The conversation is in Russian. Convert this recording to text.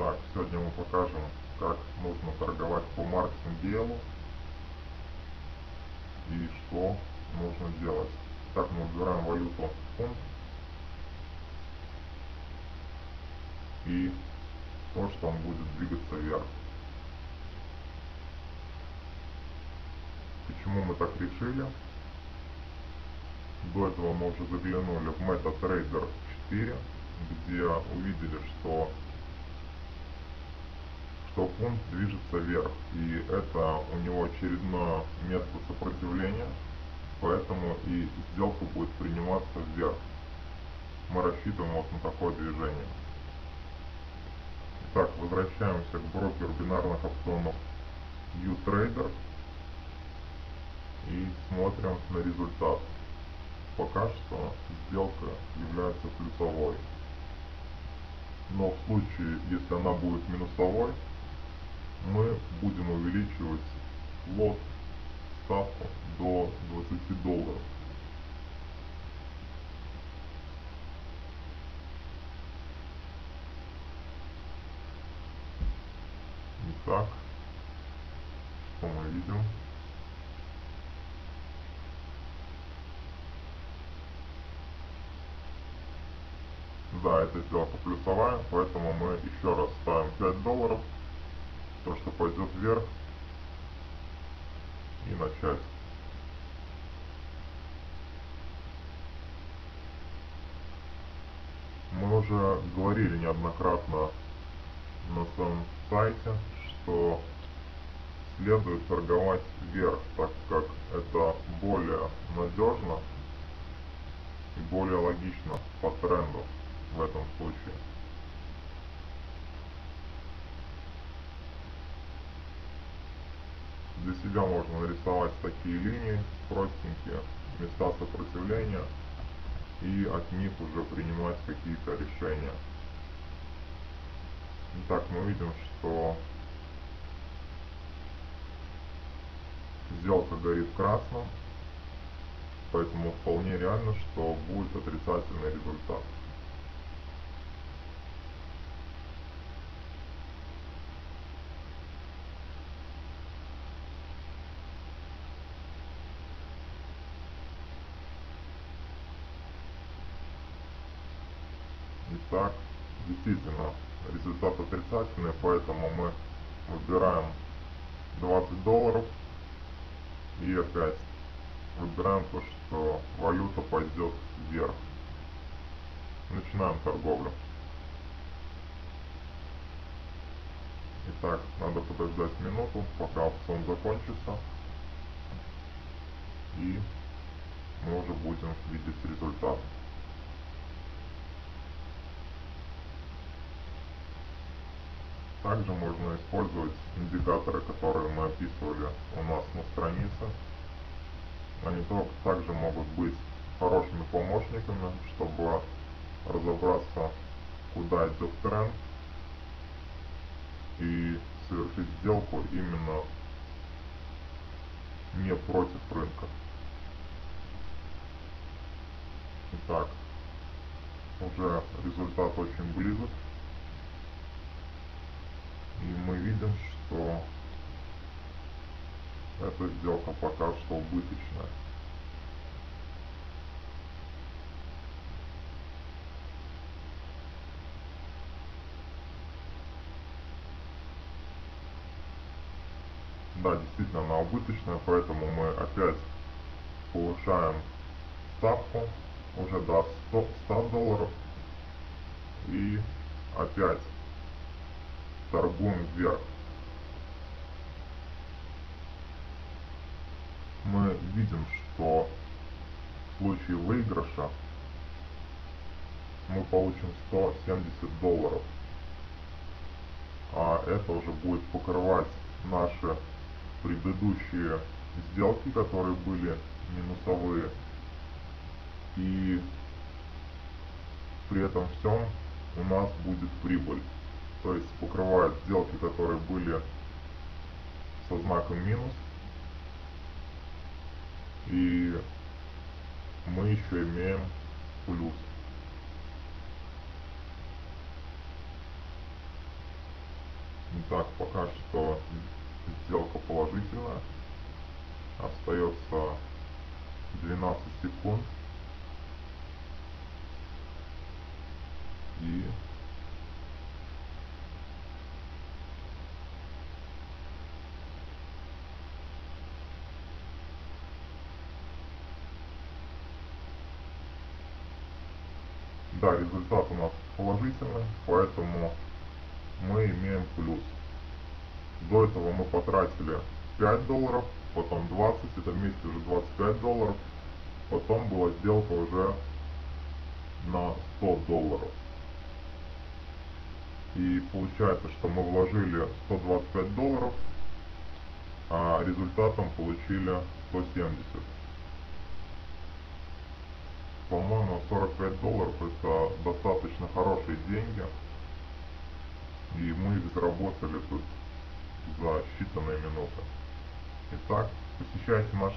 Так, сегодня мы покажем, как нужно торговать по маркетингу и что нужно делать. Так, мы выбираем валюту фунт и то, что он будет двигаться вверх. Почему мы так решили? До этого мы уже заглянули в MetaTrader 4, где увидели, что фунт движется вверх, и это у него очередное место сопротивления, поэтому и сделка будет приниматься вверх. Мы рассчитываем вот на такое движение. Итак, возвращаемся к брокеру бинарных опционов uTrader и смотрим на результат. Пока что сделка является плюсовой, но в случае, если она будет минусовой, мы будем увеличивать лот, ставку до $20. Итак, что мы видим? Да, это сделка плюсовая, поэтому мы еще раз ставим $5, то, что пойдет вверх, и начать. Мы уже говорили неоднократно на своем сайте, что следует торговать вверх, так как это более надежно и более логично по тренду в этом случае. Для себя можно нарисовать такие линии простенькие, места сопротивления, и от них уже принимать какие-то решения. Итак, мы видим, что сделка горит красным, поэтому вполне реально, что будет отрицательный результат. Итак, действительно, результат отрицательный, поэтому мы выбираем $20 и опять выбираем то, что валюта пойдет вверх. Начинаем торговлю. Итак, надо подождать минуту, пока опцион закончится, и мы уже будем видеть результат. Также можно использовать индикаторы, которые мы описывали у нас на странице. Они также могут быть хорошими помощниками, чтобы разобраться, куда идет тренд, и совершить сделку именно не против рынка. Итак, уже результат очень близок, и мы видим, что эта сделка пока что убыточная. Да, действительно она убыточная, поэтому мы опять повышаем ставку уже до $100 и опять торгуем вверх. Мы видим, что в случае выигрыша мы получим $170, а это уже будет покрывать наши предыдущие сделки, которые были минусовые, и при этом всем у нас будет прибыль, то есть покрывает сделки, которые были со знаком минус, и мы еще имеем плюс. Итак, пока что сделка положительная. Остается 12 секунд. И да, результат у нас положительный, поэтому мы имеем плюс. До этого мы потратили 5 долларов, потом 20, это вместе уже 25 долларов. Потом была сделка уже на 100 долларов. И получается, что мы вложили 125 долларов, а результатом получили 170. По-моему, 45 долларов это достаточно хорошие деньги. И мы их заработали тут за считанные минуты. Итак, посещайте наш